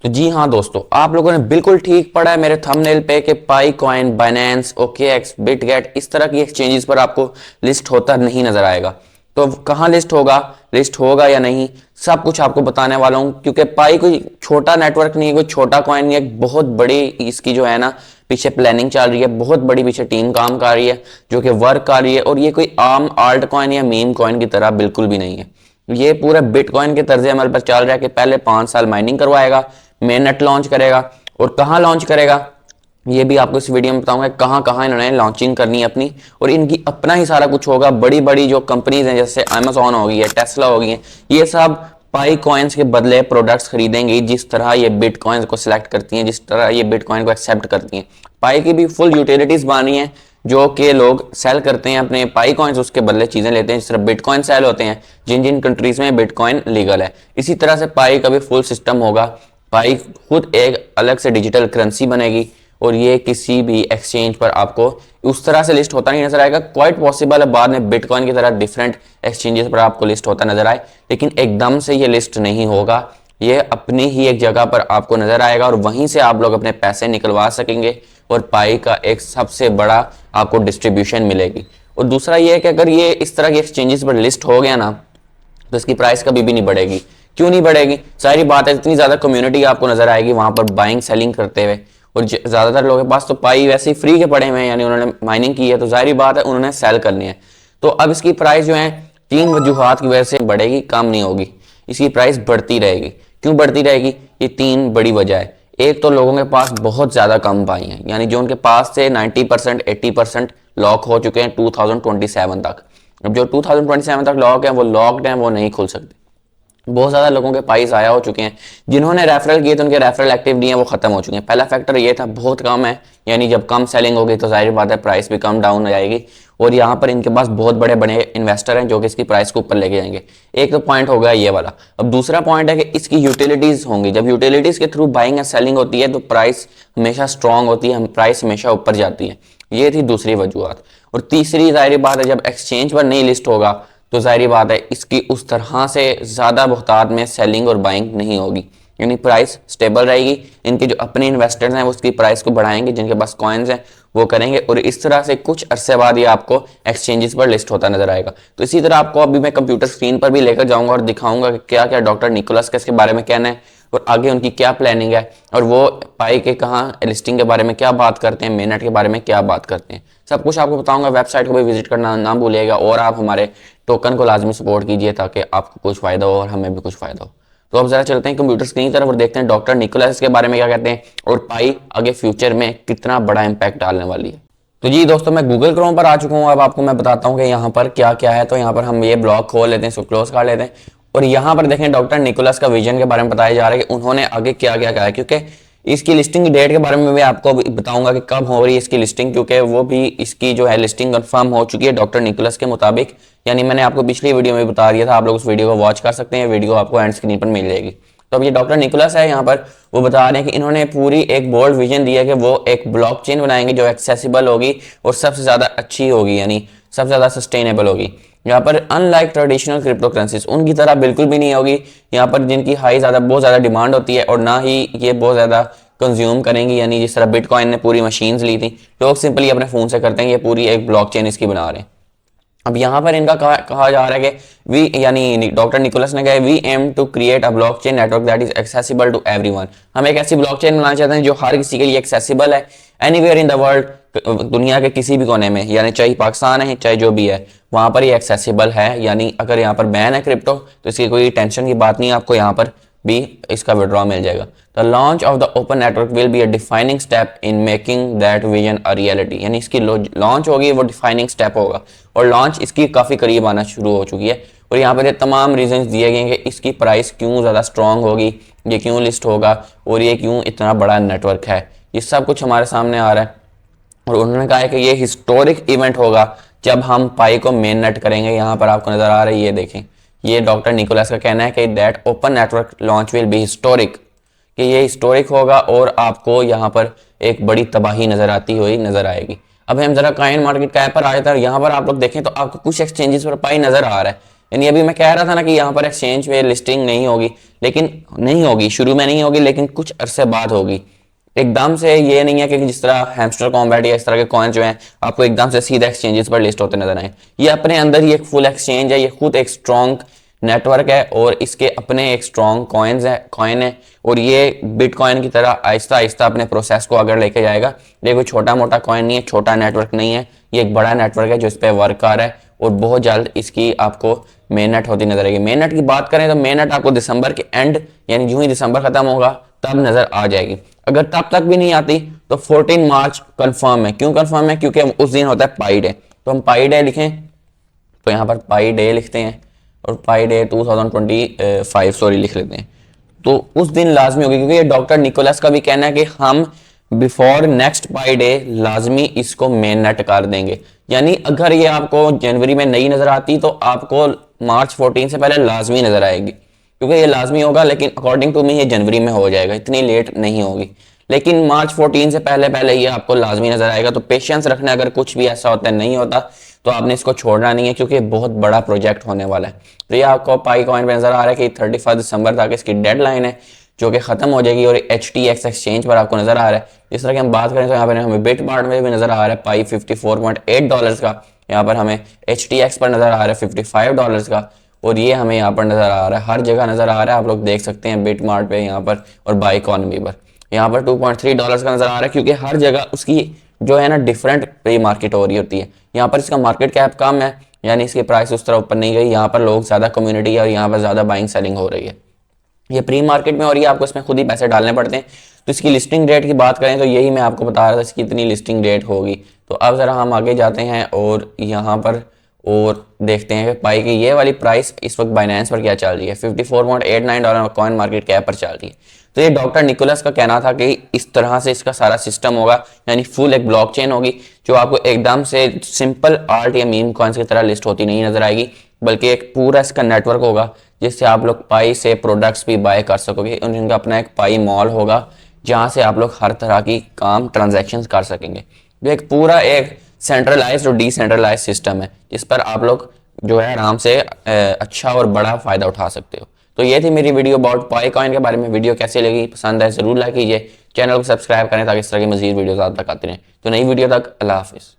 तो जी हाँ दोस्तों, आप लोगों ने बिल्कुल ठीक पढ़ा है मेरे थंबनेल पे कि पाई कॉइन, बाइनेंस, ओकेएक्स, बिटगेट इस तरह की एक्सचेंजेस पर आपको लिस्ट होता नहीं नजर आएगा। तो कहाँ लिस्ट होगा या नहीं, सब कुछ आपको बताने वाला हूँ। क्योंकि पाई कोई छोटा नेटवर्क नहीं है, कोई छोटा कॉइन नहीं है, बहुत बड़ी इसकी जो है ना पीछे प्लानिंग चल रही है, बहुत बड़ी पीछे टीम काम कर रही है जो कि वर्क कर रही है। और ये कोई आम आल्ट कॉइन या मीम कॉइन की तरह बिल्कुल भी नहीं है। ये पूरा बिटकॉइन के तर्ज अमल पर चल रहा है कि पहले 5 साल माइनिंग करवाएगा, मेननेट लॉन्च करेगा, और कहाँ लॉन्च करेगा ये भी आपको इस वीडियो में बताऊंगा। कहाँ कहाँ इन्होंने लॉन्चिंग करनी है अपनी, और इनकी अपना ही सारा कुछ होगा। बड़ी बड़ी जो कंपनीज हैं जैसे अमेजोन हो गई है, टेस्ला हो गई है, ये सब पाई कॉइन्स के बदले प्रोडक्ट्स खरीदेंगी। जिस तरह ये बिटकॉइंस को सिलेक्ट करती हैं, जिस तरह ये बिटकॉइन को एक्सेप्ट करती हैं, पाई की भी फुल यूटिलिटीज बनी है जो कि लोग सेल करते हैं अपने पाई कॉइन्स, उसके बदले चीजें लेते हैं। जिस तरह बिटकॉइन सेल होते हैं जिन जिन कंट्रीज में बिटकॉइन लीगल है, इसी तरह से पाई का भी फुल सिस्टम होगा। पाई खुद एक अलग से डिजिटल करेंसी बनेगी, और ये किसी भी एक्सचेंज पर आपको उस तरह से लिस्ट होता नहीं नजर आएगा। क्वाइट पॉसिबल है बाद में बिटकॉइन की तरह डिफरेंट एक्सचेंजेस पर आपको लिस्ट होता नजर आए, लेकिन एकदम से ये लिस्ट नहीं होगा। ये अपनी ही एक जगह पर आपको नजर आएगा और वहीं से आप लोग अपने पैसे निकलवा सकेंगे, और पाई का एक सबसे बड़ा आपको डिस्ट्रीब्यूशन मिलेगी। और दूसरा ये है कि अगर ये इस तरह के एक्सचेंजेस पर लिस्ट हो गया ना, तो इसकी प्राइस कभी भी नहीं बढ़ेगी। क्यों नहीं बढ़ेगी? सारी बात है, इतनी ज्यादा कम्युनिटी आपको नजर आएगी वहां पर बाइंग सेलिंग करते हुए, और ज्यादातर लोगों के पास तो पाई वैसे ही फ्री के पड़े हुए हैं, यानी उन्होंने माइनिंग की है, तो जाहिर बात है उन्होंने सेल करनी है। तो अब इसकी प्राइस जो है 3 वजूहात की वजह से बढ़ेगी, कम नहीं होगी। इसकी प्राइस बढ़ती रहेगी। क्यों बढ़ती रहेगी? ये 3 बड़ी वजह है। एक तो लोगों के पास बहुत ज्यादा कम पाई है, यानी जो उनके पास से 90% 80% लॉक हो चुके हैं 2027 तक। अब जो 2027 तक लॉक है, वो लॉक्ड हैं, वो नहीं खुल सकते। बहुत ज्यादा लोगों के पाइस आया हो चुके हैं। जिन्होंने रेफरल किए थे उनके रेफरल एक्टिव नहीं है, वो खत्म हो चुके हैं। पहला फैक्टर ये था, बहुत कम है, यानी जब कम सेलिंग होगी तो जाहिर बात है प्राइस भी कम डाउन हो जाएगी। और यहाँ पर इनके पास बहुत बड़े बड़े इन्वेस्टर हैं जो कि इसकी प्राइस को ऊपर लेके जाएंगे। एक तो पॉइंट हो गया ये वाला। अब दूसरा पॉइंट है कि इसकी यूटिलिटीज होंगी। जब यूटिलिटीज के थ्रू बाइंग एंड सेलिंग होती है तो प्राइस हमेशा स्ट्रांग होती है, प्राइस हमेशा ऊपर जाती है। ये थी दूसरी वजूहत। और तीसरी जाहिर बात है, जब एक्सचेंज पर नहीं लिस्ट होगा तो जाहिर बात है इसकी उस तरह से ज्यादा बहुतात में सेलिंग और बाइंग नहीं होगी, यानी प्राइस स्टेबल रहेगी। इनके जो अपने इन्वेस्टर्स हैं वो उसकी प्राइस को बढ़ाएंगे, जिनके पास कॉइन्स हैं वो करेंगे, और इस तरह से कुछ अरसे बाद ये आपको एक्सचेंजेस पर लिस्ट होता नजर आएगा। तो इसी तरह आपको अभी मैं कंप्यूटर स्क्रीन पर भी लेकर जाऊंगा और दिखाऊंगा कि क्या क्या डॉक्टर निकोलस का इसके बारे में कहना है, और आगे उनकी क्या प्लानिंग है, और वो पाई के कहाँ लिस्टिंग के बारे में क्या बात करते हैं, मेननेट के बारे में क्या बात करते हैं, सब कुछ आपको बताऊंगा। वेबसाइट को भी विजिट करना ना भूलिएगा, और आप हमारे टोकन को लाजमी सपोर्ट कीजिए ताकि आपको कुछ फायदा हो और हमें भी कुछ फायदा हो। तो अब जरा चलते हैं कंप्यूटर स्क्रीन की तरफ और देखते हैं डॉक्टर निकोलस के बारे में क्या कहते हैं, और पाई आगे फ्यूचर में कितना बड़ा इंपैक्ट डालने वाली है। तो जी दोस्तों, मैं गूगल क्रोम पर आ चुका हूँ। अब आपको मैं बताता हूँ कि यहाँ पर क्या क्या है। तो यहाँ पर हम ये ब्लॉग खोल लेते हैं, इसको क्लोज कर लेते हैं, और यहाँ पर देखें डॉक्टर निकोलस का विजन के बारे में बताया जा रहा है कि उन्होंने आगे क्या क्या कहा है। क्योंकि इसकी लिस्टिंग डेट के बारे में भी आपको बताऊंगा कि कब हो रही है इसकी लिस्टिंग, क्योंकि वो भी इसकी जो है लिस्टिंग कंफर्म हो चुकी है डॉक्टर निकोलस के मुताबिक। यानी मैंने आपको पिछली वीडियो में बता दिया था, आप लोग उस वीडियो को वॉच कर सकते हैं, वीडियो आपको एंड स्क्रीन पर मिल जाएगी। तो अब ये डॉक्टर निकोलस है, यहाँ पर वो बता रहे हैं कि इन्होंने पूरी एक बोल्ड विजन दिया है कि वो एक ब्लॉकचेन बनाएंगे जो एक्सेसिबल होगी और सबसे ज्यादा अच्छी होगी, यानी सबसे ज्यादा सस्टेनेबल होगी। यहाँ पर अनलाइक ट्रेडिशनल क्रिप्टो करेंसीज उनकी तरह बिल्कुल भी नहीं होगी, यहाँ पर जिनकी हाई ज्यादा बहुत ज्यादा डिमांड होती है, और ना ही ये बहुत ज्यादा कंज्यूम करेंगी। यानी जिस तरह बिटकॉइन ने पूरी मशीन्स ली थी, लोग सिंपली अपने फोन से करते हैं, ये पूरी एक ब्लॉकचेन इसकी बना रहे हैं। अब यहाँ पर इनका कहा जा रहा है कि वी यानी डॉक्टर निकोलस ने कहा, we aim to create a blockchain network that is accessible to everyone. हम एक ऐसी ब्लॉकचेन बनाना चाहते हैं जो हर किसी के लिए एक्सेसिबल है, एनीवेयर इन द वर्ल्ड, दुनिया के किसी भी कोने में, यानी चाहे पाकिस्तान है चाहे जो भी है वहां पर ये एक्सेसिबल है। यानी अगर यहाँ पर बैन है क्रिप्टो तो इसकी कोई टेंशन की बात नहीं है, आपको यहाँ पर भी इसका विड्रॉ मिल जाएगा। The launch of the open network will be a defining step in making that vision a reality. यानी इसकी लॉन्च होगी, वो डिफाइनिंग स्टेप होगा, और लॉन्च इसकी काफी करीब आना शुरू हो चुकी है। और यहाँ पर तमाम रीजंस दिए गए हैं कि इसकी प्राइस क्यों ज्यादा स्ट्रांग होगी, ये क्यों लिस्ट होगा, और ये क्यों इतना बड़ा नेटवर्क है, ये सब कुछ हमारे सामने आ रहा है। और उन्होंने कहा है कि ये हिस्टोरिक इवेंट होगा जब हम पाई को मेन नेट करेंगे। यहाँ पर आपको नजर आ रही है, ये देखें, ये डॉक्टर निकोलस का कहना है कि that open network launch will be historic, कि ये हिस्टोरिक होगा और आपको यहाँ पर एक बड़ी तबाही नजर आती हुई नजर आएगी। अब हम जरा कॉइन मार्केट कैप पर आ जाते हैं, यहाँ पर आप लोग देखें तो आपको कुछ एक्सचेंजेस पर पाई नजर आ रहा है, यानी अभी मैं कह रहा था ना कि यहाँ पर एक्सचेंज पे लिस्टिंग नहीं होगी, लेकिन नहीं होगी, शुरू में नहीं होगी, लेकिन कुछ अरसे बाद होगी। एकदम से ये नहीं है कि जिस तरह हैमस्टर कॉम्बैट या इस तरह के कॉइन जो हैं आपको एकदम से सीधे एक्सचेंजेस पर लिस्ट होते नजर आए। ये अपने अंदर ही एक फुल एक्सचेंज है, ये खुद एक स्ट्रॉन्ग नेटवर्क है और इसके अपने एक स्ट्रॉन्ग कॉइन है और ये बिटकॉइन की तरह आहिस्ता आहिस्ता अपने प्रोसेस को आगे लेके जाएगा। ये कोई छोटा मोटा कॉइन नहीं है, छोटा नेटवर्क नहीं है, ये एक बड़ा नेटवर्क है जो इस पर वर्क कर रहा है और बहुत जल्द इसकी आपको मेन नेट होती नजर आएगी। मेन नेट की बात करें तो मेन नेट आपको दिसंबर के एंड यानी जो ही दिसंबर खत्म होगा तब नजर आ जाएगी। अगर तब तक भी नहीं आती तो 14 मार्च कंफर्म है। क्यों कंफर्म है? क्योंकि उस दिन होता है पाई डे। तो हम पाई डे लिखें तो यहाँ पर पाई डे लिखते हैं और पाई डे 2025 सॉरी लिख लेते हैं। तो उस दिन लाजमी होगी, क्योंकि ये डॉक्टर निकोलस का भी कहना है कि हम बिफोर नेक्स्ट पाई डे लाजमी इसको मेन नेट कर देंगे। यानी अगर ये आपको जनवरी में नहीं नजर आती तो आपको मार्च 14 से पहले लाजमी नजर आएगी, क्योंकि ये लाजमी होगा, लेकिन अकॉर्डिंग टू मी ये जनवरी में हो जाएगा, इतनी लेट नहीं होगी, लेकिन मार्च 14 से पहले पहले ये आपको लाजमी नजर आएगा। तो पेशेंस रखना, अगर कुछ भी ऐसा होता है नहीं होता तो आपने इसको छोड़ना नहीं है, क्योंकि बहुत बड़ा प्रोजेक्ट होने वाला है। तो ये आपको पाई कॉइन पे नजर आ रहा है कि 31 दिसंबर तक इसकी डेडलाइन है जो कि खत्म हो जाएगी और HTX एक्सचेंज पर आपको नजर आ रहा है। जिस तरह की हम बात करें तो यहाँ पर हमें बिटमार्ट में भी नजर आ रहा है पाई $54.8 का, यहाँ पर हमें HTX पर नजर आ रहा है $55 का और ये हमें यहाँ पर नजर आ रहा है, हर जगह नजर आ रहा है। आप लोग देख सकते हैं बिटमार्ट पे यहाँ पर और बाई इकोनॉमी पर यहाँ पर $2.3 का नजर आ रहा है, क्योंकि हर जगह उसकी जो है ना डिफरेंट प्री मार्केट हो रही होती है। यहाँ पर इसका मार्केट कैप कम है, यानी इसकी प्राइस उस तरह ऊपर नहीं गई। यहाँ पर लोग ज्यादा कम्युनिटी है और यहाँ पर ज्यादा बाइंग सेलिंग हो रही है। ये प्री मार्केट में हो रही है, आपको इसमें खुद ही पैसे डालने पड़ते हैं। तो इसकी लिस्टिंग डेट की बात करें तो यही मैं आपको बता रहा था, इसकी इतनी लिस्टिंग डेट होगी। तो अब जरा हम आगे जाते हैं और यहाँ पर और देखते हैं कि पाई की ये वाली प्राइस इस वक्त बाइनेंस पर क्या चल रही है। $54.89 कॉइन मार्केट कैप पर चल रही है। तो ये डॉक्टर निकोलस का कहना था कि इस तरह से इसका सारा सिस्टम होगा, यानी फुल एक ब्लॉकचेन होगी जो आपको एकदम से सिंपल आर्ट या मीम कॉइन्स की तरह लिस्ट होती नहीं नजर आएगी, बल्कि एक पूरा इसका नेटवर्क होगा जिससे आप लोग पाई से प्रोडक्ट्स भी बाय कर सकोगे। उनका अपना एक पाई मॉल होगा जहां से आप लोग हर तरह की काम ट्रांजैक्शन कर सकेंगे। जो एक पूरा एक सेंट्रलाइज्ड और डिसेंट्रलाइज्ड सिस्टम है जिस पर आप लोग जो है आराम से अच्छा और बड़ा फायदा उठा सकते हो। तो ये थी मेरी वीडियो अबाउट पाई कॉइन के बारे में। वीडियो कैसी लगी, पसंद है जरूर लाइक कीजिए, चैनल को सब्सक्राइब करें ताकि इस तरह की मजीद वीडियोस आप तक आती रहें। तो नई वीडियो तक अल्लाह हाफिज़।